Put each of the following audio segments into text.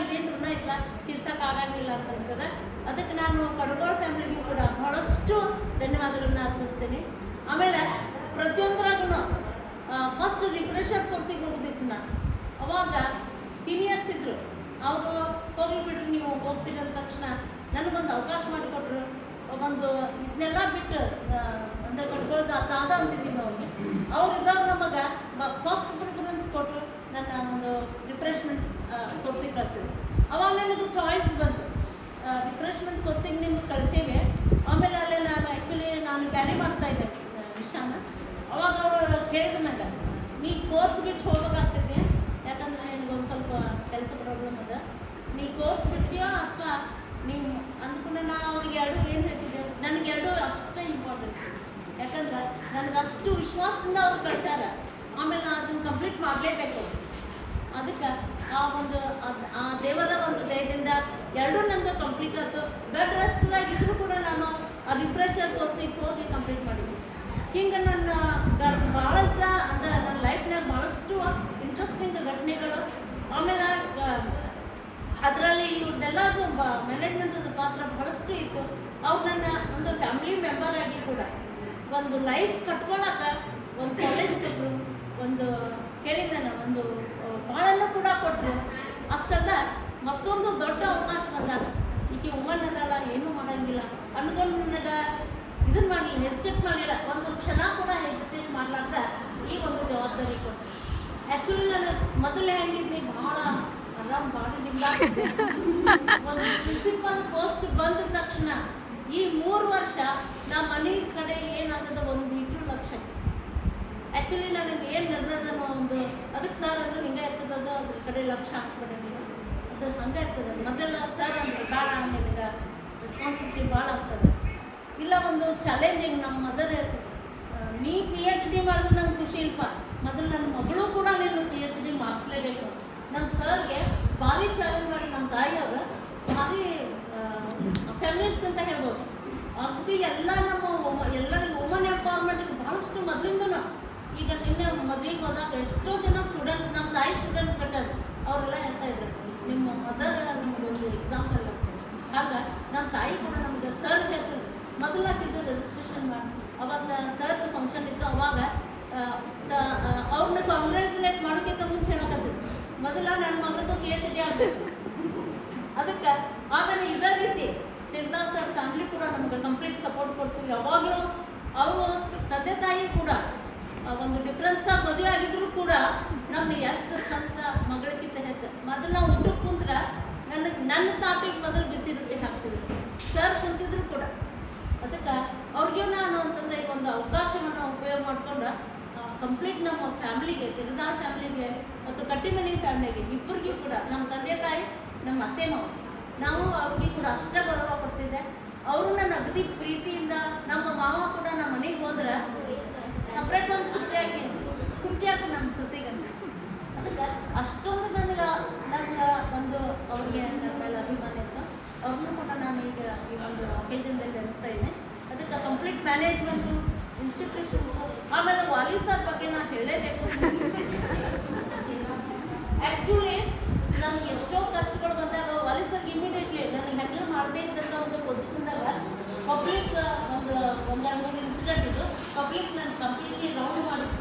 ಇದೇನು ಋಣ ಇಲ್ಲ ತೀರ್ಸೋಕ್ಕಾಗಂಗಿಲ್ಲ ಅಂತ ಅನಿಸ್ತದೆ. ಅದಕ್ಕೆ ನಾನು ಕಡ್ಗೋಳ ಫ್ಯಾಮಿಲಿಗೂ ಕೂಡ ಬಹಳಷ್ಟು ಧನ್ಯವಾದಗಳನ್ನ ಅರ್ಪಿಸ್ತೇನೆ. ಆಮೇಲೆ ಪ್ರತಿಯೊಂದರಾಗೂ ಫಸ್ಟ್ ರಿಫ್ರೆಷರ್ ಕೋರ್ಸಿಗೆ ಹೋಗೋದಿತ್ತು ನಾನು. ಅವಾಗ ಸೀನಿಯರ್ಸ್ ಇದ್ದರು, ಅವರು ಹೋಗ್ಲಿ ಬಿಡ್ರಿ ನೀವು ಹೋಗ್ತೀರಿ ಅಂದ ತಕ್ಷಣ ನನಗೊಂದು ಅವಕಾಶ ಮಾಡಿಕೊಟ್ರು. ಒಂದು ಇದನ್ನೆಲ್ಲ ಬಿಟ್ಟು ಅಂದರೆ ಕಟ್ಕೊಳ್ಳೋದು ಅದಾದ ಅಂತಿದ್ದೀವಿ ಅವ್ರಿಗೆ. ಅವ್ರು ಇದ್ದಾಗ ನಮಗೆ ಫಸ್ಟ್ ಪ್ರಿಫರೆನ್ಸ್ ಕೊಟ್ಟರು, ನನ್ನ ಒಂದು ರಿಫ್ರೆಶ್ಮೆಂಟ್ ಕೋರ್ಸಿಗೆ ಕಳಿಸಿದ್ರು. ಅವಾಗ ನನಗೆ ಚಾಯ್ಸ್ ಬಂತು, ರಿಫ್ರೆಶ್ಮೆಂಟ್ ಕೋರ್ಸಿಗೆ ನಿಮ್ಗೆ ಕಳಿಸೇವೆ. ಆಮೇಲೆ ಅಲ್ಲೇ ನಾನು ಕ್ಯಾರಿ ಮಾಡ್ತಾಯಿದ್ದೆ ವಿಷಾನ. ಅವಾಗ ಅವರು ಕೇಳಿದ್ರು ನನಗೆ, ನೀ ಕೋರ್ಸ್ ಬಿಟ್ಟು ಹೋಗ್ಬೇಕಾಗ್ತೈತೆ, ಯಾಕಂದರೆ ನನಗೊಂದು ಸ್ವಲ್ಪ ಹೆಲ್ತ್ ಪ್ರಾಬ್ಲಮ್ ಅದ, ನೀ ಕೋರ್ಸ್ ಬಿಡ್ತೀಯೋ ಅಥವಾ ನೀವು ಅಂದ್ಕೊಂಡು ನಾನು ಅವ್ರಿಗೆ ಎರಡು ಏನು ಹೇಳ್ತಿದ್ದೆ, ನನಗೆ ಎರಡು ಅಷ್ಟೇ ಇಂಪಾರ್ಟೆಂಟ್. ಯಾಕಂದ್ರೆ ನನಗೆ ಅಷ್ಟು ವಿಶ್ವಾಸದಿಂದ ಅವ್ರು ಕಳ್ಸ್ಯಾರ. ಆಮೇಲೆ ನಾನು ಅದನ್ನು ಕಂಪ್ಲೀಟ್ ಮಾಡಲೇಬೇಕು. ಅದಕ್ಕೆ ಆ ದೇವರ ಒಂದು ದಯದಿಂದ ಎರಡೂ ನಂದು ಕಂಪ್ಲೀಟ್ ಆಯ್ತು. ಬೆಡ್ ರೆಸ್ಟ್ದಾಗಿದ್ದರೂ ಕೂಡ ನಾನು ಆ ರಿಫ್ರೆಷರ್ ಕೋರ್ಸಿಗೆ ಹೋಗಿ ಕಂಪ್ಲೀಟ್ ಮಾಡಿದ್ದೆ. ಹಿಂಗೆ ನನ್ನ ಭಾಳ ಅಂದರೆ ನನ್ನ ಲೈಫ್ನಾಗ ಭಾಳಷ್ಟು ಇಂಟ್ರೆಸ್ಟಿಂಗ್ ಘಟನೆಗಳು. ಆಮೇಲೆ ಅದರಲ್ಲಿ ಇವ್ರದ್ದೆಲ್ಲದು ಮ್ಯಾನೇಜ್ಮೆಂಟದ ಪಾತ್ರ ಬಹಳಷ್ಟು ಇತ್ತು. ಅವ್ರು ನನ್ನ ಒಂದು ಫ್ಯಾಮಿಲಿ ಮೆಂಬರ್ ಆಗಿ ಕೂಡ ಒಂದು ಲೈಫ್ ಕಟ್ಕೊಳ್ಳೋಕೆ ಒಂದು ಕಾಲೇಜ್ ಕೊಟ್ಟರು, ಒಂದು ಹೇಳಿದ್ದಾನೆ ಒಂದು ಭಾಳೆಲ್ಲ ಕೂಡ ಕೊಟ್ಟರು. ಅಷ್ಟಲ್ಲ, ಮತ್ತೊಂದು ದೊಡ್ಡ ಅವಕಾಶ ಬಂದಾಗ ಈಕೆ ವುಮನ್ ಅದಲ್ಲ, ಏನೂ ಮಾಡೋಂಗಿಲ್ಲ ಅಂದ್ಕೊಂಡು ನನಗೆ ಇದನ್ನು ಮಾಡಲಿಲ್ಲ, ಹೆಸಿಟೇಟ್ ಮಾಡಲಿಲ್ಲ, ಒಂದು ಕ್ಷಣ ಕೂಡ ಹೆಸಿಟೇಟ್ ಮಾಡಲಾರ್ದ ಈ ಒಂದು ಜವಾಬ್ದಾರಿ ಕೊಟ್ಟರು. ಆ್ಯಕ್ಚುಲಿ ನಾನು ಮೊದಲೇ ಹೆಂಗಿದ್ನಿ, ಭಾಳ ಆರಾಮ್ ಬಾಡಿನಿಂದ ಒಂದು ಪ್ರಿನ್ಸಿಪಲ್ ಪೋಸ್ಟ್ ಬಂದ ತಕ್ಷಣ ಈ 3 ವರ್ಷ ನಮ್ಮ ಮನೆ ಕಡೆ ಏನಾಗದ ಒಂದು ಇಟ್ಟು ಲಕ್ಷ. ಆ್ಯಕ್ಚುಲಿ ನನಗೆ ಏನು ನಡೆದದನ್ನೋ ಒಂದು ಅದಕ್ಕೆ ಸರ್ ಅಂದ್ರೆ ಹಿಂಗೆ ಇರ್ತದದು, ಅದ್ರ ಕಡೆ ಲಕ್ಷ ಹಾಕ್ಬಿಡೋದಿಲ್ಲ, ಅದು ಹಂಗೆ ಇರ್ತದೆ. ಮೊದಲ ಸರ್ ಅಂದ್ರೆ ಭಾಳ ನನಗೆ ರೆಸ್ಪಾನ್ಸಿಬಿಲಿಟಿ ಭಾಳ ಆಗ್ತದೆ. ಇಲ್ಲ ಒಂದು ಚಾಲೆಂಜಿಂಗ್ ನಮ್ಮ ಮದರ್ ಹೇಳ್ತದೆ, ನೀ PhD ಮಾಡಿದ್ರೆ ನಂಗೆ ಖುಷಿ ಇಲ್ಪ, ಮೊದಲು ನನ್ನ ಮಗಳು ಕೂಡ ನೀನು PhD ಮಾಡಿಸ್ಲೇಬೇಕು. ನಮ್ಮ ಸರ್ಗೆ ಭಾರಿ ಚಾಲೆಂಜ್ ಮಾಡಿ ನಮ್ಮ ತಾಯಿಯವರು ಭಾರಿ ಫೆಮಿನಿಸ್ಟ್ ಅಂತ ಹೇಳ್ಬೋದು. ಅಗದಿ ಎಲ್ಲ ನಮ್ಮ ಎಲ್ಲರಿಗೂ ವುಮನ್ ಎಂಪವರ್ಮೆಂಟ್ಗೆ ಭಾಳಷ್ಟು ಮೊದಲಿಂದನೂ. ಈಗ ನಿನ್ನೆ ಮದುವೆಗೆ ಹೋದಾಗ ಎಷ್ಟೋ ಜನ ಸ್ಟೂಡೆಂಟ್ಸ್, ನಮ್ಮ ತಾಯಿ ಸ್ಟೂಡೆಂಟ್ಸ್ ಕಟ್ಟೋದು, ಅವರೆಲ್ಲ ಹೇಳ್ತಾ ಇದ್ರು ನಿಮ್ಮ ಮದರ್ ನಿಮಗೊಂದು ಎಕ್ಸಾಂಪಲ್ ಆಗ್ತದೆ. ಹಾಗೆ ನಮ್ಮ ತಾಯಿ ಕೂಡ ನಮಗೆ ಸರ್ ಹೇಳ್ತಿದ್ರು, ಮೊದಲಾಗಿದ್ದು ರಿಜಿಸ್ಟ್ರೇಷನ್ ಮಾಡಿ. ಅವತ್ತು ಸರ್ದು ಫಂಕ್ಷನ್ ಇತ್ತು, ಅವಾಗ ಅವ್ರನ್ನ ಕಾಂಗ್ರ್ಯಾಚುಲೇಟ್ ಮಾಡೋಕ್ಕಿಂತ ಮುಂಚೆ ಹೇಳಕತ್ತಿದ್ರು, ಮೊದಲ ನನ್ನ ಮಗದ್ದು PhD ಆಗಬೇಕು. ಅದಕ್ಕೆ ಆಮೇಲೆ ಇದೇ ರೀತಿ ತಿರ್ದಾ ಸರ್ ಫ್ಯಾಮಿಲಿ ಕೂಡ ನಮ್ಗೆ ಕಂಪ್ಲೀಟ್ ಸಪೋರ್ಟ್ ಕೊಡ್ತೀವಿ. ಯಾವಾಗಲೂ ಅವರು ತಂದೆ ತಾಯಿ ಕೂಡ ಒಂದು ಡಿಫ್ರೆನ್ಸಾಗಿ ಮದುವೆ ಆಗಿದ್ರು ಕೂಡ ನಮ್ಗೆ ಎಷ್ಟು ಸ್ವಂತ ಮಗಳಿಗಿಂತ ಹೆಚ್ಚು. ಮೊದಲು ನಾವು ಊಟಕ್ಕೆ ಕುಂದ್ರೆ ನನ್ನ ತಾಟಿಗೆ ಮೊದಲು ಬಿಸಿ ರೊಟ್ಟಿ ಹಾಕ್ತಿದ್ರು, ಸರ್ ಕುಂತಿದ್ರು ಕೂಡ. ಅದಕ್ಕೆ ಅವ್ರಿಗೆ ನಾನು ಅಂತಂದರೆ ಈಗ ಒಂದು ಅವಕಾಶವನ್ನು ಉಪಯೋಗ ಮಾಡ್ಕೊಂಡು ಕಂಪ್ಲೀಟ್ ನಮ್ಮ ಫ್ಯಾಮಿಲಿಗೆ, ತಿರುನಾಳ ಫ್ಯಾಮಿಲಿಗೆ ಮತ್ತು ಕಟ್ಟಿಮನಿ ಫ್ಯಾಮಿಲಿಗೆ ಇಬ್ಬರಿಗೂ ಕೂಡ, ನಮ್ಮ ತಂದೆ ತಾಯಿ, ನಮ್ಮ ಅತ್ತೆ ಮಾವ, ನಾವು ಅವ್ರಿಗೆ ಕೂಡ ಅಷ್ಟೇ ಗೌರವ ಕೊಡ್ತಿದ್ದೆ. ಅವರು ನನ್ನ ಅಗದಿ ಪ್ರೀತಿಯಿಂದ, ನಮ್ಮ ಮಾವ ಕೂಡ ನಮ್ಮ ಮನೆಗೆ ಹೋದ್ರೆ ಸಪ್ರೇಟ್ ಒಂದು ಕುರ್ಚಿ ಹಾಕಿ ನಮ್ಮ ಸೊಸೆಗಂತ. ಅದಕ್ಕೆ ಅಷ್ಟೊಂದು ನನಗೆ ಒಂದು ಅವ್ರಿಗೆ ನನ್ನ ಮೇಲೆ ಅಭಿಮಾನ ಇತ್ತು. ಅವ್ರನ್ನೂ ಕೂಡ ನಾನು ಈಗ ಈ ಒಂದು ಅಕೇಜನ್ದಲ್ಲಿ ನೆನೆಸ್ತಾ ಇದ್ದೆ. ಅದಕ್ಕೆ ಕಂಪ್ಲೀಟ್ ಮ್ಯಾನೇಜ್ಮೆಂಟು, ಇನ್ಸ್ಟಿಟ್ಯೂಷನ್ಸು, ಆಮೇಲೆ ವಾಲಿ ಸರ್ ಬಗ್ಗೆ ನಾನು ಹೇಳಲೇಬೇಕು. ಆ್ಯಕ್ಚುಲಿ ನನಗೆ ಎಷ್ಟೋ ಕಷ್ಟಗಳು ಬಂದಾಗ ವಾಲಿ ಸರ್ಗೆ ಇಮಿಡಿಯೇಟ್ಲಿ ನನಗೆ ಹ್ಯಾಂಡಲ್ ಮಾಡದೇ ಇದ್ದಂಥ ಒಂದು ಪೊಸಿಷನ್ದಾಗ ಪಬ್ಲಿಕ್ ಒಂದೆರಡು ಮೂರು ಇನ್ಸಿಡೆಂಟ್ ಇದು, ಪಬ್ಲಿಕ್ ನಾನು ಕಂಪ್ಲೀಟ್ಲಿ ರೌಂಡ್ ಮಾಡಿದ್ದು.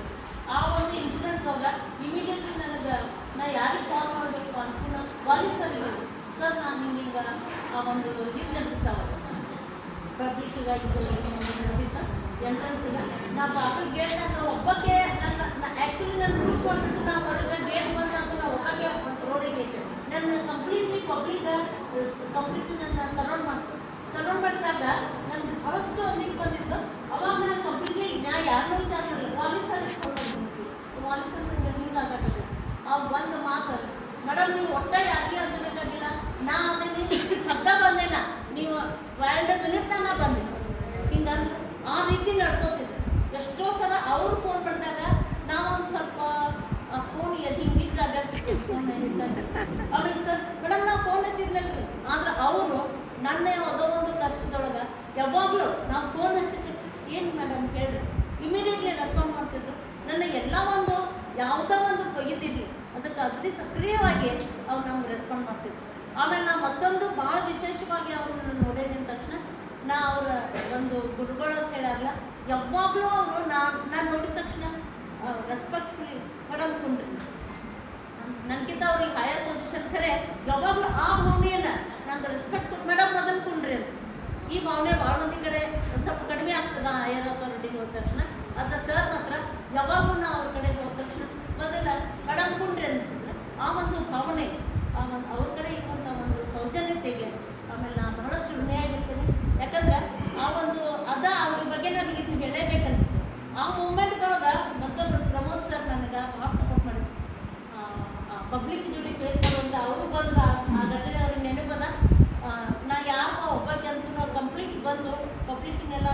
ಆ ಒಂದು ಇನ್ಸಿಡೆಂಟ್ದಾಗ ಇಮಿಡಿಯೇಟ್ಲಿ ನನಗೆ ನಾನು ಯಾರಿಗೆ ಕಾಲ್ ಮಾಡಬೇಕು ಅನ್ಕೊಂಡು ವಾಲಿ ಸರ್ ಹೇಳಿದ್ರು, ಸರ್ ನಾನು ಹಿಂಗೆ ಆ ಒಂದು ಇದು ನಡೆದಿದ್ದಾವೆ ಪಬ್ಲಿಕ್ಕಿಗಾಗಿದ್ದು ಒಂದು ನಡೆದಿದ್ದ ಎಂಟ್ರೆನ್ಸಿಗೆ ನಾ ಬಾಗಿಲು ಗೇಟ್ನಾಗ ಒಬ್ಬಕ್ಕೆ ಆ್ಯಕ್ಚುಲಿ ನಾನು ರೂಲ್ಸ್ ಮಾಡಿಬಿಟ್ಟು ನಾವು ಹೊರಗೆ ಗೇಟ್ ಬಂದಾಗ ನಾವು ಒಬ್ಬಕ್ಕೆ ರೋಡಿಗೆ ಇತ್ತು. ನನ್ನ ಕಂಪ್ಲೀಟ್ಲಿ ಕಂಪ್ಲೀಟ್ಲಿ ನನ್ನ ಸರೌಂಡ್ ಮಾಡಿದಾಗ ನನಗೆ ಬಹಳಷ್ಟು ಒಂದಿಗೆ ಬಂದಿತ್ತು. ಅವಾಗ ನಾನು ಕಂಪ್ಲೀಟ್ಲಿ ಯಾರನ್ನೂ ವಿಚಾರ ಮಾಡಲಿಲ್ಲ, ವಾಲಿ ಸರ್ ಇಟ್ಕೊಂಡು ವಾಲಿ ಸರ್ ನನಗೆ ಹಿಂಗೆ ಆಗಟ್ಟಿದೆ. ಆ ಒಂದು ಮಾತು, ಮೇಡಮ್ ನೀವು ಒಟ್ಟೆ ಯಾರಿಗೆ ಹಚ್ಚಬೇಕಾಗಿಲ್ಲ, ನಾ ಅದೇನೆ ಶಬ್ದ ಬಂದೇನ, ನೀವು 2 ಮಿನಿಟ್ನಾಗ ನಾ ಬಂದೆ ಹಿಂಗಂದ್ರೆ ಆ ರೀತಿ ನಡ್ಕೋತಿದ್ದೆ. ಎಷ್ಟೋ ಸಲ ಅವ್ರು ಫೋನ್ ಮಾಡಿದಾಗ ನಾವೊಂದು ಸ್ವಲ್ಪ ಫೋನ್ ಹಿಂಗೆ ಇಟ್ಟು ಅಡ್ಡಾಡ್ತಿದ್ದೆ, ಫೋನ್ ಆಮೇಲೆ ಸರ್ ಮೇಡಮ್ ನಾವು ಫೋನ್ ಹಚ್ಚಿದ್ಮೇಲೆ, ಆದ್ರೆ ಅವರು ನನ್ನ ಯಾವುದೋ ಒಂದು ಕಷ್ಟದೊಳಗೆ ಯಾವಾಗಲೂ ನಾವು ಫೋನ್ ಹಚ್ಚಿದ್ರು, ಏನು ಮೇಡಮ್ ಹೇಳ್ರಿ, ಇಮಿಡಿಯೇಟ್ಲಿ ರೆಸ್ಪಾಂಡ್ ಮಾಡ್ತಿದ್ರು. ನನ್ನ ಎಲ್ಲ ಒಂದು ಯಾವುದೋ ಒಂದು ಇದ್ದಿದ್ವಿ ಅದಕ್ಕೆ ಅಗದಿ ಸಕ್ರಿಯವಾಗಿ ಅವ್ರು ನಮ್ಗೆ ರೆಸ್ಪಾಂಡ್ ಮಾಡ್ತಿದ್ರು. ಆಮೇಲೆ ನಾ ಮತ್ತೊಂದು ಭಾಳ ವಿಶೇಷವಾಗಿ ಅವ್ರನ್ನ ನೋಡಿದ ತಕ್ಷಣ ನಾ ಅವರ ಒಂದು ಗುರುಗಳು ಅಂತ ಹೇಳ್ಯಾರಲ್ಲ, ಯಾವಾಗಲೂ ಅವರು ನಾನು ನೋಡಿದ ತಕ್ಷಣ ರೆಸ್ಪೆಕ್ಟ್ಫುಲಿ ಮೇಡಮ್ ಕುಂಡ್ರಿ, ನನಗಿಂತ ಅವ್ರಿಗೆ ಹೈಯರ್ ಪೊಸಿಷನ್ ಖರೆ ಯಾವಾಗಲೂ ಆ ಭಾವನೆಯನ್ನ ನಂಗೆ ರೆಸ್ಪೆಕ್ಟ್ ಕೊಟ್ಟು ಮೇಡಮ್ ಮೊದಲು ಕುಂಡ್ರಿ ಅಂತ. ಈ ಭಾವನೆ ಭಾಳ ಮಂದಿ ಕಡೆ ಒಂದು ಸ್ವಲ್ಪ ಕಡಿಮೆ ಆಗ್ತದೆ ಹೈಯರ್ ಅಥಾರಿಟಿಗೆ ಹೋದ ತಕ್ಷಣ. ಅದ ಸರ್ ಮಾತ್ರ ಯಾವಾಗಲೂ ನಾ ಅವ್ರ ಕಡೆಗೆ ಹೋದ ತಕ್ಷಣ ಮೊದಲ ಮೇಡಮ್ ಕುಂಡ್ರಿ ಅಂತಂದ್ರೆ ಆ ಒಂದು ಭಾವನೆ, ಆ ಒಂದು ಅವ್ರ ಕಡೆ ಇರುವಂಥ ಒಂದು ಸೌಜನ್ಯತೆಗೆ ಆಮೇಲೆ ನಾನು ಬಹಳಷ್ಟು ಋಣಿಯಾಗಿರ್ತೀನಿ. ಯಾಕಂದ್ರೆ ಆ ಒಂದು ಅವ್ರ ಬಗ್ಗೆ ನನಗೆ ಇದು ಹೇಳಲೇಬೇಕನ್ನಿಸ್ತು. ಆ ಮೂಮೆಂಟ್ದೊಳಗೆ ಮತ್ತೊಬ್ಬರು ಪ್ರಮೋದ್ ಸರ್ ನನಗೆ ಭಾಳ ಸಪೋರ್ಟ್ ಮಾಡಿದ್ರು. ಪಬ್ಲಿಕ್ ಜೋಡಿ ಫೇಸ್ ಮಾಡುವಂಥ ಅವರು ಬಂದ್ರೆ ಆ ಘಟನೆ ಅವ್ರಿಗೆ ನೆನಪದ. ನಾ ಯಾರು ಒಬ್ಬ ಜನರು ಕಂಪ್ಲೀಟ್ ಬಂದು ಪಬ್ಲಿಕ್ನೆಲ್ಲ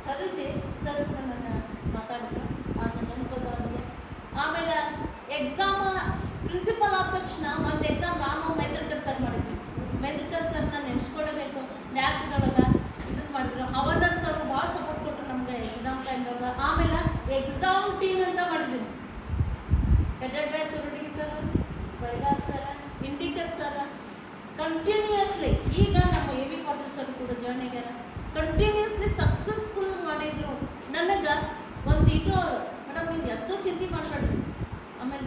ಸರಿಸಿ ಸರ್ ನನ್ನ ಮಾತಾಡಿದ್ರು, ಆಗ ನೆನಪದ ಅವ್ರಿಗೆ. ಆಮೇಲೆ ಎಕ್ಸಾಮ್ ಪ್ರಿನ್ಸಿಪಲ್ ಆದ ತಕ್ಷಣ ಒಂದು ಎಕ್ಸಾಮ್ ನಾನು ಮೈತ್ರಿಕರ್ ಸರ್ ಮಾಡಿದ್ವಿ. ಮೈತ್ರಿಕರ್ ಸರ್ನ ನೆನೆಸ್ಕೊಳ್ಬೇಕು. ನ್ಯಾಕ್ದೊಳಗೆ ಇದನ್ನು ಮಾಡಿದ್ರು. ಅವಧರ್ ಸರ್ ಭಾಳ ಸಪೋರ್ಟ್ ಕೊಟ್ಟರು ನಮ್ಗೆ ಎಕ್ಸಾಮ್ ಟೈಮ್ದೊಳಗೆ. ಆಮೇಲೆ ಎಕ್ಸಾಮ್ ಟೀಮ್ ಅಂತ ಮಾಡಿದ್ವಿ. ಹೆಡ್ಡೆ ತುರುಡಿಗಿ sir, Belagavi sir, Indikar sir continuously, ಈಗ ನಮ್ಮ ಎ ವಿ ಪಾಟೀಲ್ ಸರ್ ಕೂಡ ಜಾಯ್ನ್ ಆಗ್ಯಾರ, ಕಂಟಿನ್ಯೂಸ್ಲಿ ಸಕ್ಸಸ್ಫುಲ್ ಮಾಡಿದ್ರು. ನನಗೆ ಒಂದು ಇಟ್ಟು ಮೇಡಮ್ ನೀವು ಎಷ್ಟೋ ಚಿಂತೆ ಮಾಡ್ಬೇಡ್ರಿ. ಆಮೇಲೆ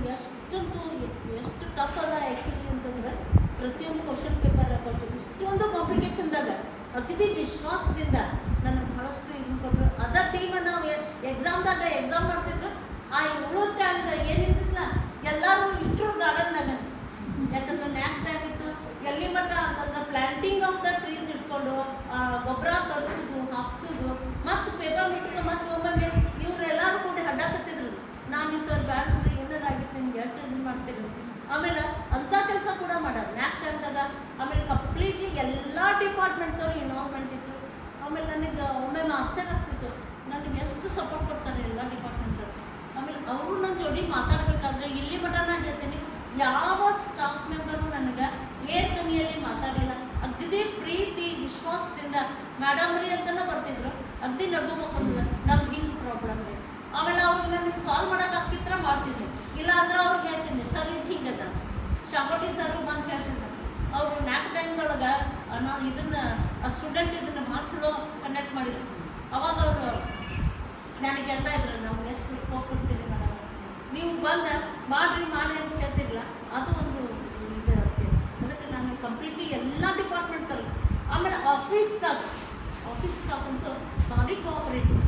ಎಷ್ಟು ಟಫ್ ಅದ ಆ್ಯಕ್ಚುಲಿ ಅಂತಂದ್ರೆ ಪ್ರತಿಯೊಂದು ಕ್ವಶನ್ ಪೇಪರ್ ಇಷ್ಟೊಂದು ಕಾಂಪ್ಲಿಕೇಶನ್ದಾಗ ಅಗದಿ ವಿಶ್ವಾಸದಿಂದ ನನಗೆ ಬಹಳಷ್ಟು ಇದನ್ನು ಕೊಟ್ಟರು. ಅದ ಟೀಮನ್ನು ನಾವು ಎಕ್ಸಾಮ್ದಾಗ ಎಕ್ಸಾಮ್ ಮಾಡ್ತಿದ್ರು. ಆ ಉಳಿದ ಟೈಮ್ದಾಗ ಏನಿದ್ದಿಲ್ಲ ಎಲ್ಲರೂ ಇಷ್ಟರು ಗಾರ್ಡನ್ದಾಗ, ಯಾಕಂದ್ರೆ ನ್ಯಾಕ್ ಟೈಮ್ ಇತ್ತು. ಎಲ್ಲಿ ಮಟ್ಟ ಅಂತಂದ್ರೆ ಪ್ಲಾಂಟಿಂಗ್ ಆಫ್ ದ ಟ್ರೀಸ್ ಇಟ್ಕೊಂಡು ಗೊಬ್ಬರ ತರಿಸೋದು, ಹಾಕ್ಸೋದು, ಮತ್ತು ಪೇಪರ್ ಬಿಟ್ಟು ಮತ್ತೆ ಒಮ್ಮೊಮ್ಮೆ ಇವರೆಲ್ಲರೂ ಕೂಡ ಅಡ್ಡಾಕತ್ತಿದ್ರು. ನಾನು ಈ ಸರ್ ಬ್ಯಾಡ್ ಬಿಡ್ರಿ ಏನಾರಾಗಿತ್ತು ನಿಮ್ಗೆ ಎಷ್ಟು ಇದನ್ನು ಮಾಡ್ತಿದ್ರು. ಆಮೇಲೆ ಅಂಥ ಕೆಲಸ ಕೂಡ ಮಾಡೋದು ನ್ಯಾಕ್ ಟೈಮ್ದಾಗ. ಆಮೇಲೆ ಕಂಪ್ಲೀಟ್ಲಿ ಎಲ್ಲ ಡಿಪಾರ್ಟ್ಮೆಂಟ್ದವ್ರು ಇನ್ವಾಲ್ವ್ಮೆಂಟ್ ಇತ್ತು. ಆಮೇಲೆ ನನಗೆ ಒಮ್ಮೊಮ್ಮೆ ಆಶ್ಚರ್ಯ ಆಗ್ತಿತ್ತು, ನನಗೆ ಎಷ್ಟು ಸಪೋರ್ಟ್ ಕೊಡ್ತಾರೆ ಎಲ್ಲ ಡಿಪಾರ್ಟ್ಮೆಂಟ್ದವ್ರು. ಆಮೇಲೆ ಅವರು ನನ್ನ ಜೋಡಿ ಮಾತಾಡಬೇಕಾದ್ರೆ ಇಲ್ಲಿ ಮಟ್ಟ ನಾನು ಹೇಳ್ತೀನಿ, ಯಾವ ಸ್ಟಾಫ್ ಮೆಂಬರು ನನಗೆ ಏರ್ ಧ್ವನಿಯಲ್ಲಿ ಮಾತಾಡಿಲ್ಲ. ಅಗದಿ ಪ್ರೀತಿ ವಿಶ್ವಾಸದಿಂದ ಮೇಡಮ್ ರೀ ಅಂತಲೂ ಬರ್ತಿದ್ರು. ಅಗದಿ ನಗು ಮಕ್ಕಳು ನಮ್ಗೆ ಹಿಂಗೆ ಪ್ರಾಬ್ಲಮ್ ರೀ. ಆಮೇಲೆ ಅವ್ರಿಗೆ ನನಗೆ ಸಾಲ್ವ್ ಮಾಡೋಕೆ ಆಗ್ತಿತ್ರ ಮಾಡ್ತಿದ್ದೆ, ಇಲ್ಲ ಅಂದ್ರೆ ಅವ್ರಿಗೆ ಹೇಳ್ತೀನಿ ಸರ್ ಇದು ಹಿಂಗದ. ಶಾಕೋಟಿ ಸರು ಬಂದು ಹೇಳ್ತಿದ್ದ, ಅವರು ನ್ಯಾಕ್ ಟೈಮ್ದೊಳಗೆ ನಾನು ಇದನ್ನು ಸ್ಟೂಡೆಂಟ್ ಇದನ್ನು ಮಾರ್ಕ್ಸ್ಗಳು ಕಂಡಕ್ಟ್ ಮಾಡಿದ್ರು. ಅವಾಗ ಅವರು ನನಗೆ ಹೇಳ್ತಾ ಇದ್ರು, ನಾವು ಎಷ್ಟು ಸ್ಕೋಪ್ ಕೊಡ್ತೀರಿ ಮೇಡಮ್, ನೀವು ಬಂದು ಮಾಡಿರಿ ಅಂತ ಹೇಳ್ತಿರಲ್ಲ, ಅದು ಒಂದು ಇದು ಇರುತ್ತೆ. ಅದಕ್ಕೆ ನಾನು ಕಂಪ್ಲೀಟ್ಲಿ ಎಲ್ಲ ಡಿಪಾರ್ಟ್ಮೆಂಟಲ್ಲಿ. ಆಮೇಲೆ ಆಫೀಸ್ ಸ್ಟಾಫ್ ಅಂತೂ ಭಾರಿ ಕೋಆಪರೇಟಿವ್.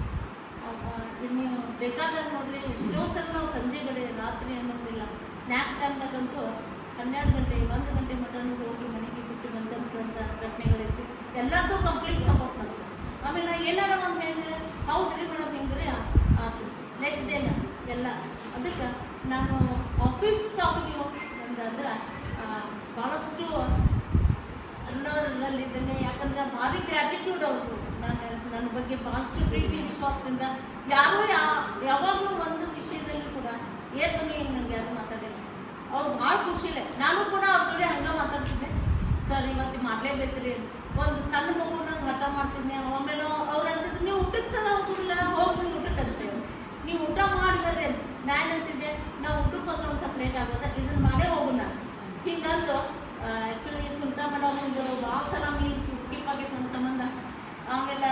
ನೀವು ಬೇಕಾದಾಗ ನೋಡ್ರಿ, ಎಷ್ಟೋ ಸಲ ನಾವು ಸಂಜೆ ಕಡೆ ರಾತ್ರಿ ಅನ್ನೋದಿಲ್ಲ, ನ್ಯಾಕ್ ಟೈಮ್ದಾಗಂತೂ 12 ಗಂಟೆ 1 ಗಂಟೆ ಮಟನೂ ಹೋಗಿ ಮನೆಗೆ ಬಿಟ್ಟು ಬಂದಂಥ ಘಟನೆಗಳಿರ್ತೀವಿ. ಎಲ್ಲರದ್ದು ಕಂಪ್ಲೀಟ್ ಸಪೋರ್ಟ್ ಮಾಡ್ತೀವಿ. ಆಮೇಲೆ ನಾನು ಏನಾರ ಒಂದು ಹೇಳಿದ್ರೆ ಹೌದ್ರಿ ಮೇಡಮ್ ಹಿಂಗ್ರಿ ಆಯ್ತು ನೆಕ್ಸ್ಟ್ ಡೇನ ಎಲ್ಲ. ಅದಕ್ಕೆ ನಾನು ಆಫೀಸ್ ಸ್ಟಾಫಿಗೆ ಅಂತಂದ್ರೆ ಭಾಳಷ್ಟು ಅನ್ನೋದ್ರಲ್ಲಿದ್ದೇನೆ. ಯಾಕಂದ್ರೆ ಭಾರಿ ಗ್ರ್ಯಾಟಿಟ್ಯೂಡ್ ಅವರು ನನ್ನ ಬಗ್ಗೆ ಭಾಳಷ್ಟು ಪ್ರೀತಿ ವಿಶ್ವಾಸದಿಂದ. ಯಾರೂ ಯಾವಾಗಲೂ ಒಂದು ವಿಷಯದಲ್ಲಿ ಕೂಡ ಏರ್ಧ್ವನಿ ನನಗೆ ಯಾರು ಮಾತಾಡಿಲ್ಲ. ಅವ್ರು ಭಾಳ ಖುಷಿಲೇ. ನಾನು ಕೂಡ ಅವ್ರ ಜೊತೆ ಹಂಗೆ ಮಾತಾಡ್ತಿದ್ದೆ, ಸರ್ ಇವತ್ತು ಮಾಡಲೇಬೇಕ್ರಿ. ಒಂದು ಸಣ್ಣ ಮಗು ನಂಗೆ ಹಠ ಮಾಡ್ತಿದ್ದೆ. ಆಮೇಲೆ ಅವ್ರು ಅಂತಿದ್ರು, ನೀವು ಊಟಕ್ಕೆ ಸಲ ಹೋಗಿಲ್ಲ, ಹೋಗ್ರಿ ಊಟಕ್ಕೆ ಅಂತೇವೆ, ನೀವು ಊಟ ಮಾಡಿ ಬರ್ರಿ ಅಂತ. ನಾನು ಅಂತಿದ್ದೆ, ನಾವು ಊಟಕ್ಕೆ ಹೋದ್ರೆ ಒಂದು ಸ್ವಲ್ಪ ಲೇಟ್ ಆಗೋದ, ಇದನ್ನು ಮಾಡೇ ಹೋಗೋಣ ಹಿಂಗಂದು. ಆ್ಯಕ್ಚುಲಿ ಸುಲ್ತಾ ಮೇಡಮ್ ಇದು ಭಾಳ ಸಲ ಮೀನ್ಸ್ ಸ್ಕಿಪ್ ಆಗೈತೆ ನನ್ನ ಸಂಬಂಧ. ಆಮೇಲೆ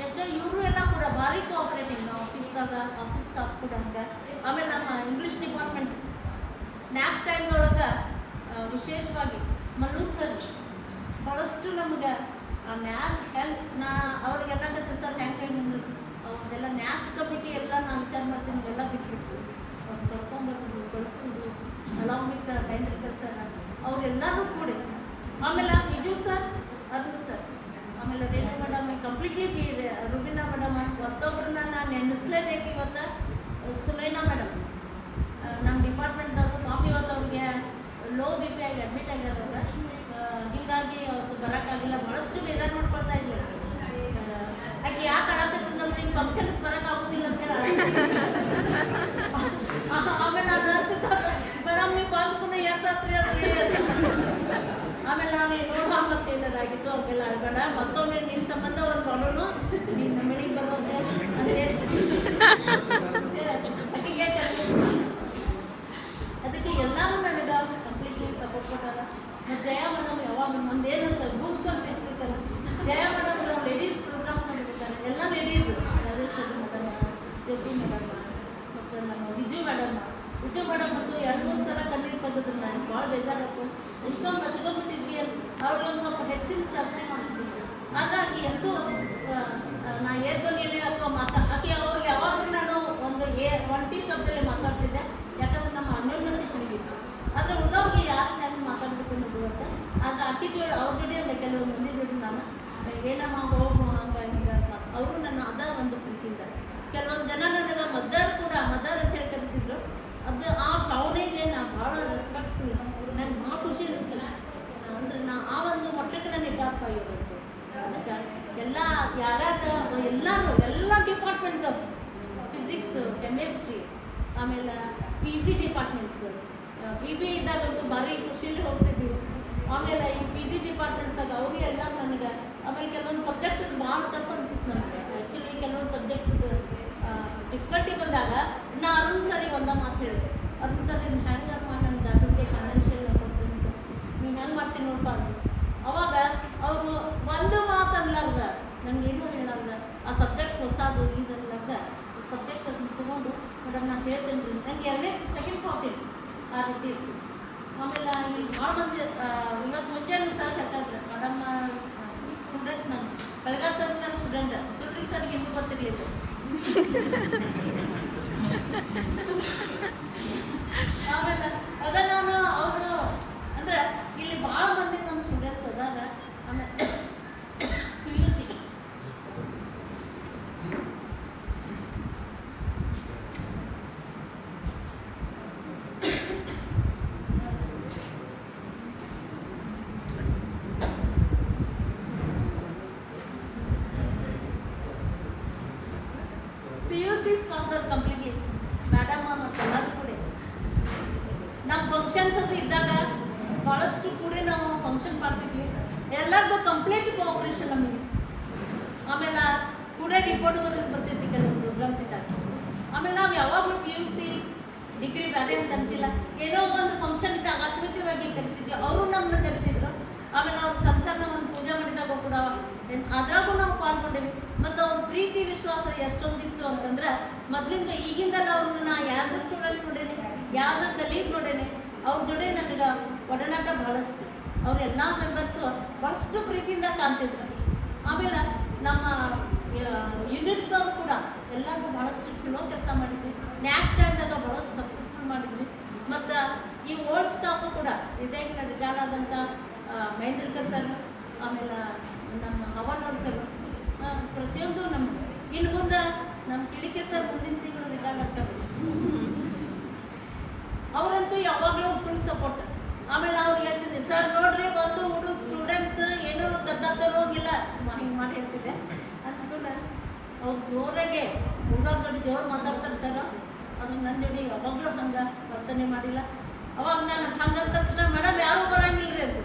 ಎಷ್ಟೋ ಇವರು ಎಲ್ಲ ಕೂಡ ಭಾರಿ ಕೋಆಪರೇಟಿವ್ ನಾವು ಆಫೀಸ್ದಾಗ, ಆಫೀಸ್ ಸ್ಟಾಫ್ ಕೂಡ ಹಂಗೆ. ಆಮೇಲೆ ನಮ್ಮ ಇಂಗ್ಲೀಷ್ ಡಿಪಾರ್ಟ್ಮೆಂಟ್ ನ್ಯಾಪ್ ಟೈಮ್ದೊಳಗೆ ವಿಶೇಷವಾಗಿ ಮಲ್ಲು ಸರ್ ಭಾಳಷ್ಟು ನಮ್ಗೆ ನ್ಯಾಪ್ ಹೆಲ್ಪ್ ಅವ್ರಿಗೆಲ್ಲ ಗತ್ತೆ ಸರ್ ಹೆಂಗೆ ಅವ್ರದ್ದೆಲ್ಲ ನ್ಯಾಪ್ ಕಮಿಟಿ ಎಲ್ಲ ನಾವು ವಿಚಾರ ಮಾಡ್ತೀನಿ, ಎಲ್ಲ ಬಿಟ್ಬಿಟ್ಟು ಅವ್ರು ಕರ್ಕೊಂಡ್ಬರ್ಬೋದು, ಬಳಸೋದು, ಅಲಾಮಿಕ ಮಹೇಂದ್ರಕರ್ ಸರ್ ಅವರೆಲ್ಲರೂ ಕೂಡಿ. ಆಮೇಲೆ ವಿಜು ಸರ್, ಅರುಣ್ ಸರ್, ಆಮೇಲೆ ರೇಣು ಮೇಡಮ್, ಕಂಪ್ಲೀಟ್ಲಿ ರುಬಿನಾ ಮೇಡಮ್, ಮತ್ತೊಬ್ಬರನ್ನ ನಾನು ನೆನೆಸ್ಲೇಬೇಕು ಇವತ್ತು. ಸುಲೈನಾ ಮೇಡಮ್ ನಮ್ಮ ಡಿಪಾರ್ಟ್ಮೆಂಟ್ದವರು ಪಾಪ ಇವತ್ತು ಅವ್ರಿಗೆ ಲೋ BP ಆಗಿ ಅಡ್ಮಿಟ್ ಆಗ್ಯಾರ. ಹೀಗಾಗಿ ಅವತ್ತು ಬರೋಕ್ಕಾಗಿಲ್ಲ. ಭಾಳಷ್ಟು ಬೇಜಾರು ಮಾಡ್ಕೊಳ್ತಾ ಇದ್ದಿಲ್ಲ. ಆಕೆ ಯಾಕೆ ಅಳಾಕತ್ತಿದ್ಲಂದ್ರೆ ಈಗ ಫಂಕ್ಷನ್ಗೆ ಬರೋಕ್ಕಾಗೋದಿಲ್ಲ ಅಂತ ಹೇಳಿ. ಆಮೇಲೆ ಅದು ಅನ್ಸುತ್ತ ಮೇಡಮ್ ನೀವು ಬಂದು ಪುನಃ ಯಾತ್ರಿ ಆಮೇಲೆ ನಾನು ನೋಡ ಮತ್ತೆ ಏನಾರಾಗಿತ್ತು ಅವ್ರಿಗೆಲ್ಲ ಅಳ್ಬೇಡ, ಮತ್ತೊಮ್ಮೆ ನಿನ್ನ ಸಂಬಂಧ ಒಂದು ಮಾಡೋನು ನಿನ್ನ ಮನೆಗೆ ಬರೋದೆ ಅಂತ ಹೇಳ್ತೀನಿ. ಬೇಜಾರಾಯ್ತು, ಇಷ್ಟೊಂದು ಹಚ್ಕೊಂಡ್ಬಿಟ್ಟಿದ್ವಿ ಅಂತ ಅವ್ರಿಗೆ ಒಂದು ಸ್ವಲ್ಪ ಹೆಚ್ಚಿನ ಚರ್ಚೆ ಮಾಡ್ತಿದ್ವಿ. ಹಾಗಾಗಿ ಎಂತೂ ನಾ ಏರ್ಧ್ವನಿಯಲ್ಲಿ ಅಥವಾ ಆಕೆ ಅವ್ರಿಗೆ ಯಾವಾಗಲೂ ನಾನು ಒಂಟಿ ಶಬ್ದದಲ್ಲಿ ಮಾತಾಡ್ತಿದ್ದೆ, ಯಾಕಂದ್ರೆ ನಮ್ಮ ಅನ್ಯೋನ್ಯತೆ ತಿಳಿದಿತ್ತು. ಆದರೆ ಉದಾಗಿ ಯಾರು ನಾನು ಮಾತಾಡಬೇಕು ಅನ್ನೋದು ಅಂತ ಆದರೆ ಅಕ್ಕಿ ಜೋಡಿ ಅವ್ರ ಜೋಡಿ ಅಂದರೆ ಕೆಲವು ಮಂದಿ ಜೋಡಿ ನಾನು ಏನಮ್ಮ ಹೋಗು ಹಂಗೆ ಹಿಂಗೆ ಅಂತ ಅವರು ನನ್ನ ಅದ ಒಂದು ಪ್ರೀತಿಯಿಂದ. ಕೆಲವೊಂದು ಜನ ನನಗೆ ಮದ್ದಾರು ಕೂಡ ಮದ್ದಾರು ಅಂತ ಹೇಳಿ ಕರಿತಿದ್ರು. ಅದು ಆ ಭಾವನೆಗೆ ನಾನು ಭಾಳ ರೆಸ್ಪೆಕ್ಟ್, ನನಗೆ ಭಾಳ ಖುಷಿ ಅನಿಸ್ತದೆ. ಅಂದರೆ ನಾ ಆ ಒಂದು ಮಟ್ಟಕ್ಕೆ ನಾನು ಇದ್ದಾರಪ್ಪ ಇವರು. ಅದಕ್ಕೆ ಎಲ್ಲ ಯಾರ್ಯಾರು ಎಲ್ಲ ಡಿಪಾರ್ಟ್ಮೆಂಟ್, ಫಿಸಿಕ್ಸ್, ಕೆಮಿಸ್ಟ್ರಿ, ಆಮೇಲೆ PG ಡಿಪಾರ್ಟ್ಮೆಂಟ್ಸ್, BBA ಇದ್ದಾಗಂತೂ ಭಾರಿ ಖುಷಿಯಲ್ಲಿ ಹೋಗ್ತಿದ್ವಿ. ಆಮೇಲೆ ಈ PG ಡಿಪಾರ್ಟ್ಮೆಂಟ್ಸಾಗ ಅವ್ರಿಗೆ ಎಲ್ಲ ನನಗೆ ಆಮೇಲೆ ಕೆಲವೊಂದು ಸಬ್ಜೆಕ್ಟ್ ಭಾಳ ಟಫ್ ಅನಿಸಿತ್ತು ನನಗೆ. ಆ್ಯಕ್ಚುಲಿ ಕೆಲವೊಂದು ಸಬ್ಜೆಕ್ಟ್ ಡಿಫಿಕಲ್ಟಿ ಬಂದಾಗ ನಾ ಅರುಣ್ ಸರಿಗೆ ಒಂದ ಮಾತು ಹೇಳಿದೆ, ಅರುಣ್ ಸರ್ ನೀನು ಹೆಂಗಮ್ಮ ನಂಗೆ ದಾಟಿಸಿ ಫೈನಾನ್ಷಿಯಲ್ ಅಕೌಂಟೆನ್ಸ್ ನೀನು ಹೆಂಗೆ ಮಾಡ್ತೀನಿ ನೋಡ್ಪ ಅಂತ. ಅವಾಗ ಅವರು ಒಂದು ಮಾತು ಅನ್ಲಾರ್ದ ನಂಗೇನು ಹೇಳಾರ್ದ ಆ ಸಬ್ಜೆಕ್ಟ್ ಹೊಸದು ಇದನ್ಲಾರ್ದ ಸಬ್ಜೆಕ್ಟ್ ಅದನ್ನು ತೊಗೊಂಡು ಮೇಡಮ್ ನಾನು ಹೇಳ್ತೇನೆ ರೀ ನಂಗೆ ಎರಡನೇ ಸೆಕೆಂಡ್ ಥಾಟ್ ಇಲ್ಲ ಆ ರೀತಿ ಇತ್ತು. ಆಮೇಲೆ ಇಲ್ಲಿ ಭಾಳ ಮಂದಿ ಇವತ್ತು ಮುಂಜಾನೆ ಸರ್ ಹೇಳ್ತಾಯಿದ್ರು, ಮೇಡಮ್ ಈ ಸ್ಟೂಡೆಂಟ್ ನಾನು ಬೆಳಗಾವಿ ಸರ್ ನನ್ನ ಸ್ಟೂಡೆಂಟ್ ತುಳ್ರಿ ಸರ್ಗೆ ಇನ್ನೂ ಗೊತ್ತಿರಲಿಲ್ಲ. ಆಮೇಲೆ ಅದ ನಾನು ಅವರು ಅಂದ್ರೆ ಇಲ್ಲಿ ಭಾಳ ಮಂದಿ ನಮ್ಮ ಸ್ಟೂಡೆಂಟ್ಸ್ ಅದಾರ. ಆಮೇಲೆ PUC ಸ್ಟಾಪ್ ಕಂಪ್ಲೀಟ್ಲಿ ಮೇಡಮ್ ಮತ್ತು ಎಲ್ಲರೂ ಕೂಡ ನಮ್ಮ ಫಂಕ್ಷನ್ಸ್ ಅದು ಇದ್ದಾಗ ಭಾಳಷ್ಟು ಕೂಡ ನಾವು ಫಂಕ್ಷನ್ ಮಾಡ್ತಿದ್ವಿ. ಎಲ್ಲರದ್ದು ಕಂಪ್ಲೀಟ್ ಕೋಆಪ್ರೇಷನ್ ನಮಗೆ. ಆಮೇಲೆ ಕೂಡ ರಿಪೋರ್ಟ್ ಬರ್ತಿದ್ವಿ ಕೆಲವು ಪ್ರೋಗ್ರಾಮ್ಸ್ ಇದ್ದಾಗ. ಆಮೇಲೆ ನಾವು ಯಾವಾಗಲೂ PUC ಡಿಗ್ರಿ ಬೇರೆ ಅಂತ ಅನಿಸಿಲ್ಲ, ಏನೋ ಒಂದು ಫಂಕ್ಷನ್ ಇದ್ದಾಗ ಆತ್ಮೀಯವಾಗಿ ಕರಿತಿದ್ವಿ, ಅವರು ನಮ್ಮನ್ನ ಕರಿತಿದ್ರು. ಆಮೇಲೆ ಅವ್ರ ಸಂಸಾರನ ಒಂದು ಪೂಜೆ ಮಾಡಿದಾಗ ಕೂಡ ಅದ್ರಾಗೂ ನಾವು ಪಾಲ್ಗೊಂಡೇವಿ. ಮತ್ತು ಅವ್ರ ಪ್ರೀತಿ ವಿಶ್ವಾಸ ಎಷ್ಟೊಂದಿತ್ತು ಅಂತಂದ್ರೆ ಮೊದಲಿಂದ ಈಗಿಂದಲ್ಲ ಅವ್ರನ್ನ ಯಾಸ್ ಅ ಸ್ಟೂಡೆಂಟ್ ನೋಡೇನೆ, ಯಾಸ್ ಅ ಕಲೀಗ್ ನೋಡೇನೆ. ಅವ್ರ ಜೊತೆ ನನಗೆ ಒಡನಾಟ ಭಾಳಷ್ಟು, ಅವ್ರ ಎಲ್ಲ ಮೆಂಬರ್ಸು ಭಾಳಷ್ಟು ಪ್ರೀತಿಯಿಂದ ಕಾಣ್ತಿದ್ರು. ಆಮೇಲೆ ನಮ್ಮ ಯೂನಿಟ್ಸ್ ಅವ್ರು ಕೂಡ ಎಲ್ಲರಿಗೂ ಭಾಳಷ್ಟು ಚಲೋ ಕೆಲಸ ಮಾಡಿದ್ವಿ. ನ್ಯಾಕ್ ಟೈಮ್ದಾಗ ಭಾಳಷ್ಟು ಸಕ್ಸಸ್ಫುಲ್ ಮಾಡಿದ್ವಿ. ಮತ್ತು ಈ ಓಲ್ಡ್ ಸ್ಟಾಫು ಕೂಡ ಇದೇ ರಿಟೈರ್ಡ್ ಆದಂಥ ಮಹೇಂದ್ರಕರ್ ಸರ್, ಆಮೇಲೆ ನಮ್ಮ ಅವನವ್ರ ಸರ್, ಪ್ರತಿಯೊಂದು ನಮ್ಮ ಇನ್ನು ಮುಂದೆ ನಮ್ಮ ತಿಳಿಕೆ ಸರ್ ಮುಂದಿನ ತಿಂಗಳು ರಿಟೈರ್ಡ್ ಆಗ್ತಾರೆ. ಅವರಂತೂ ಯಾವಾಗಲೂ ಫುಲ್ ಸಪೋರ್ಟ್. ಆಮೇಲೆ ಅವ್ರು ಹೇಳ್ತಿದ್ದೆ, ಸರ್ ನೋಡ್ರಿ ಒಂದು ಹುಡುಗ ಸ್ಟೂಡೆಂಟ್ಸ್ ಏನೂ ಕದ್ದಾತರೋ ಹೋಗಿಲ್ಲ ಹಿಂಗೆ ಮಾಡಿ ಹೇಳ್ತಿದ್ದೆ ಅಂದ್ಕೊಂಡು ಅವ್ರು ಜೋರಾಗೆ ಹುಡುಗ ಜೋಡಿ ಜೋರು ಮಾತಾಡ್ತಾರೆ ಸರ್. ಅದು ನನ್ನ ಜೋಡಿ ಯಾವಾಗಲೂ ಹಂಗೆ ವರ್ತನೆ ಮಾಡಿಲ್ಲ. ಅವಾಗ ನಾನು ಹಂಗಂತ ಮೇಡಮ್ ಯಾರೂ ಬರಂಗಿಲ್ಲ ರೀ ಅಂತ.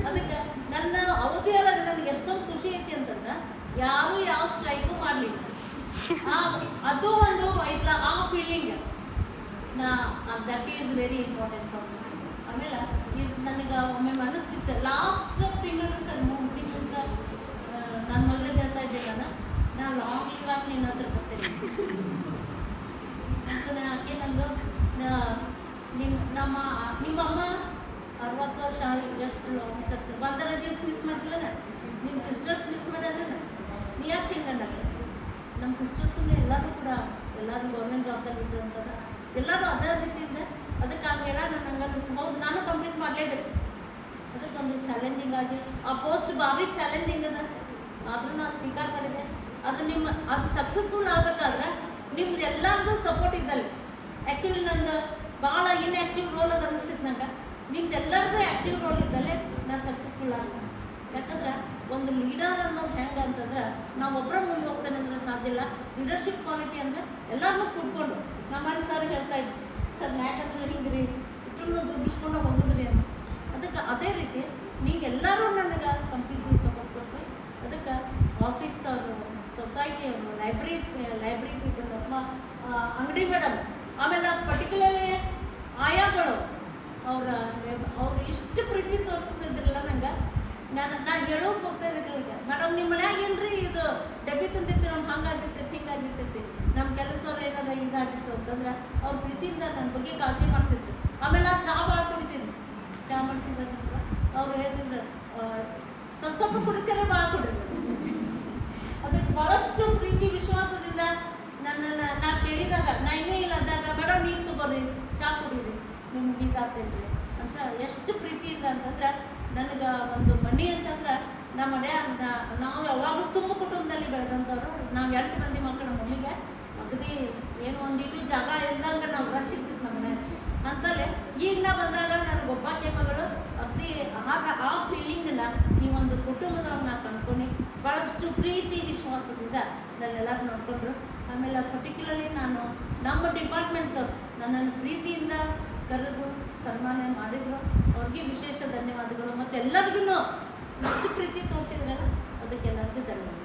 ಅದಕ್ಕೆ ನನ್ನ ಅವಧಿಯೊಳಗೆ ನನಗೆ ಎಷ್ಟೊಂದು ಖುಷಿ ಐತಿ ಅಂತಂದ್ರೆ ಯಾರೂ ಯಾವ ಸ್ಟ್ರೈಕು ಮಾಡಲಿಲ್ಲ. ಅದು ಒಂದು ಇಲ್ಲ ಆ feeling that is very important for me. ಆಮೇಲೆ ಇದು ನನಗೆ ಒಮ್ಮೆ ಅನಿಸ್ತಿತ್ತು ಲಾಸ್ಟ್ ತಿಂಗಳು ಸರ್ 3 ತಿಂಗಳಿಂದ ನನ್ನ ಮಗಳಿಗೆ ಹೇಳ್ತಾ ಇದ್ದೆ, ನಾನು ಲಾಂಗ್ ಲೀವ್ ಆಗಿ ನಿನ್ನ ಹತ್ರ ಬರ್ತೇನೆ ಅಂತ. ಆಕೆ ನಂದು ನಿಮ್ಮಮ್ಮ 60 ವರ್ಷ ಎಷ್ಟು ಲಾಂಗ್ ಸರ್ 15 ದಿವಸ ಮಿಸ್ ಮಾಡ್ತಿಲ್ಲ, ನಿಮ್ಮ ಸಿಸ್ಟರ್ಸ್ ಮಿಸ್ ಮಾಡಿದ್ರೆ ನೀ ಯಾಕೆ ಹಿಂಗಂಡಲ್ಲ. ನಮ್ಮ ಸಿಸ್ಟರ್ಸು ಎಲ್ಲರೂ ಕೂಡ ಎಲ್ಲರೂ ಗೌರ್ಮೆಂಟ್ ಜಾಬ್ದಲ್ಲಿ ಇದ್ದು ಅಂತಂದ್ರೆ ಎಲ್ಲರೂ ಅದೇ ರೀತಿಯಿಂದ ಅದಕ್ಕೆ ಆಗೆಲ್ಲ ನಾನು ಹಂಗೆ ಅನ್ನಿಸ್ತು, ಹೌದು ನಾನು ಕಂಪ್ಲೀಟ್ ಮಾಡಲೇಬೇಕು. ಅದಕ್ಕೊಂದು ಚಾಲೆಂಜಿಂಗ್ ಆಗಿ ಆ ಪೋಸ್ಟ್ ಭಾರಿ ಚಾಲೆಂಜಿಂಗ್ ಅದ, ಆದರೂ ನಾನು ಸ್ವೀಕಾರ ಮಾಡಿದೆ. ಅದು ಸಕ್ಸಸ್ಫುಲ್ ಆಗಬೇಕಾದ್ರೆ ನಿಮ್ದು ಎಲ್ಲರಿಗೂ ಸಪೋರ್ಟ್ ಇದ್ದಲ್ಲಿ. ಆ್ಯಕ್ಚುಲಿ ನಂದು ಭಾಳ ಇನ್ಆ್ಯಕ್ಟಿವ್ ರೋಲ್ ಅದು ಅನಿಸ್ತಿತ್ತು ನಂಗೆ. ನಿಮ್ದು ಎಲ್ಲರಿಗೂ ಆ್ಯಕ್ಟಿವ್ ರೋಲ್ ಇದ್ದಲ್ಲೇ ನಾನು ಸಕ್ಸಸ್ಫುಲ್ ಆಗ್ತೇನೆ. ಯಾಕಂದ್ರೆ ಒಂದು ಲೀಡರ್ ಅನ್ನೋದು ಹೆಂಗೆ ಅಂತಂದ್ರೆ ನಾವು ಒಬ್ಬರ ಮುಂದೆ ಹೋಗ್ತಾನೆ ಅಂದರೆ ಸಾಧ್ಯ ಇಲ್ಲ. ಲೀಡರ್ಶಿಪ್ ಕ್ವಾಲಿಟಿ ಅಂದರೆ ಎಲ್ಲರನ್ನೂ ಕೂತ್ಕೊಂಡು ನಮ್ಮಲ್ಲಿ ಸರ್ ಹೇಳ್ತಾ ಇದ್ವಿ, ಸರ್ ಮ್ಯಾಚ್ ಅಂದ್ರೆ ಹಿಂಗೆ ರೀ ಇಷ್ಟನ್ನು ದುಡ್ಡಿಸ್ಕೊಂಡು ಹೋಗೋದ್ರಿ ಅಂತ. ಅದಕ್ಕೆ ಅದೇ ರೀತಿ ನೀವೆಲ್ಲರೂ ನನಗೆ ಕಂಪ್ಲೀಟ್ಲಿ ಸಪೋರ್ಟ್ ಕೊಟ್ಟರು. ಅದಕ್ಕೆ ಆಫೀಸ್ದವರು, ಸೊಸೈಟಿಯವರು, ಲೈಬ್ರರಿ ಪೀಪಲ್ ಅಥವಾ ಅಂಗಡಿ ಮೇಡಮ್, ಆಮೇಲೆ ಪರ್ಟಿಕ್ಯುಲರ್ಲಿ ಆಯಾಗಳು ಅವ್ರು ಇಷ್ಟು ಪ್ರೀತಿ ತೋರಿಸ್ತಿದ್ರಲ್ಲ ನಂಗೆ. ನಾನು ಹೇಳೋಕೆ ಹೋಗ್ತಾ ಇದ್ದೆ, ಮೇಡಮ್ ನಿಮ್ಮ ಮನ್ಯಾಗ ಏನ್ರಿ ಇದು ಡಬ್ಬಿ ತಂದಿರ್ತೀವಿ, ನಮ್ಮ ಹಂಗಾಗಿರ್ತೈತಿ ಹಿಂಗಾಗಿರ್ತೈತಿ, ನಮ್ಮ ಕೆಲಸದವ್ರು ಏನಾರ ಹಿಂಗಾಗಿತ್ತು ಅಂತಂದ್ರೆ ಅವ್ರ ಪ್ರೀತಿಯಿಂದ ನನ್ನ ಬಗ್ಗೆ ಕಾಳಜಿ ಮಾಡ್ತಿದ್ರು. ಆಮೇಲೆ ಚಹಾ ಭಾಳ ಕುಡಿತಿದ್ವಿ. ಚಹಾ ಅನಿಸಿದಾಗ ಅವ್ರು ಹೇಳ್ತಿದ್ರು ಸ್ವಲ್ಪ ಸ್ವಲ್ಪ ಕುಡಿತಾರೆ, ಭಾಳ ಕುಡಿದ್ರು. ಅದಕ್ಕೆ ಭಾಳಷ್ಟು ಪ್ರೀತಿ ವಿಶ್ವಾಸದಿಂದ ನನ್ನನ್ನು ನಾ ಕೇಳಿದಾಗ, ನಾ ಇನ್ನೇ ಇಲ್ಲ ಅಂದಾಗ, ಮೇಡಮ್ ನೀವು ತಗೋರಿ, ಚಾ ಕುಡೀರಿ, ನಿಮ್ಗೆ ಹಿಂಗಾಗ್ತೈತ್ರಿ ಅಂತ ಎಷ್ಟು ಪ್ರೀತಿಯಿಂದ ಅಂತಂದ್ರೆ, ನನಗೆ ಒಂದು ಮನೆ ಅಂತಂದ್ರೆ ನಮ್ಮ ಮನೆ ನಾವು ಯಾವಾಗಲೂ ತುಂಬ ಕುಟುಂಬದಲ್ಲಿ ಬೆಳೆದಂಥವ್ರು. ನಾವು 8 ಮಂದಿ ಮಕ್ಕಳು ಮನೆಗೆ, ಅಗದಿ ಏನು ಒಂದಿಟ್ಟು ಜಾಗ ಇಲ್ದಂಗೆ ನಾವು ರಶ್ ಇರ್ತಿತ್ತು ನಮ್ಮ ಮನೆ ಅಂತಲೇ. ಈಗ ನಾ ಬಂದಾಗ ನನಗೆ ಒಬ್ಬಾಕೆ ಮಗಳು ಅಗದಿ ಆ ಫೀಲಿಂಗನ್ನ ಈ ಒಂದು ಕುಟುಂಬದೊಳಗೆ ನಾನು ಕಂಡ್ಕೊಂಡು ಭಾಳಷ್ಟು ಪ್ರೀತಿ ವಿಶ್ವಾಸದಿಂದ ನನ್ನೆಲ್ಲರೂ ನೋಡಿಕೊಂಡ್ರು. ಆಮೇಲೆ ಪರ್ಟಿಕ್ಯುಲರ್ಲಿ ನಾನು ನಮ್ಮ ಡಿಪಾರ್ಟ್ಮೆಂಟ್ ನನ್ನನ್ನು ಪ್ರೀತಿಯಿಂದ ಕರೆದು ಸನ್ಮಾನ ಮಾಡಿದ್ರು. ಅವ್ರಿಗೆ ವಿಶೇಷ ಧನ್ಯವಾದಗಳು. ಮತ್ತು ಎಲ್ಲರಿಗೂ ಎಷ್ಟು ಪ್ರೀತಿ ತೋರಿಸಿದ್ರಲ್ಲ ಅದಕ್ಕೆಲ್ಲರಿಗೂ ಧನ್ಯವಾದ.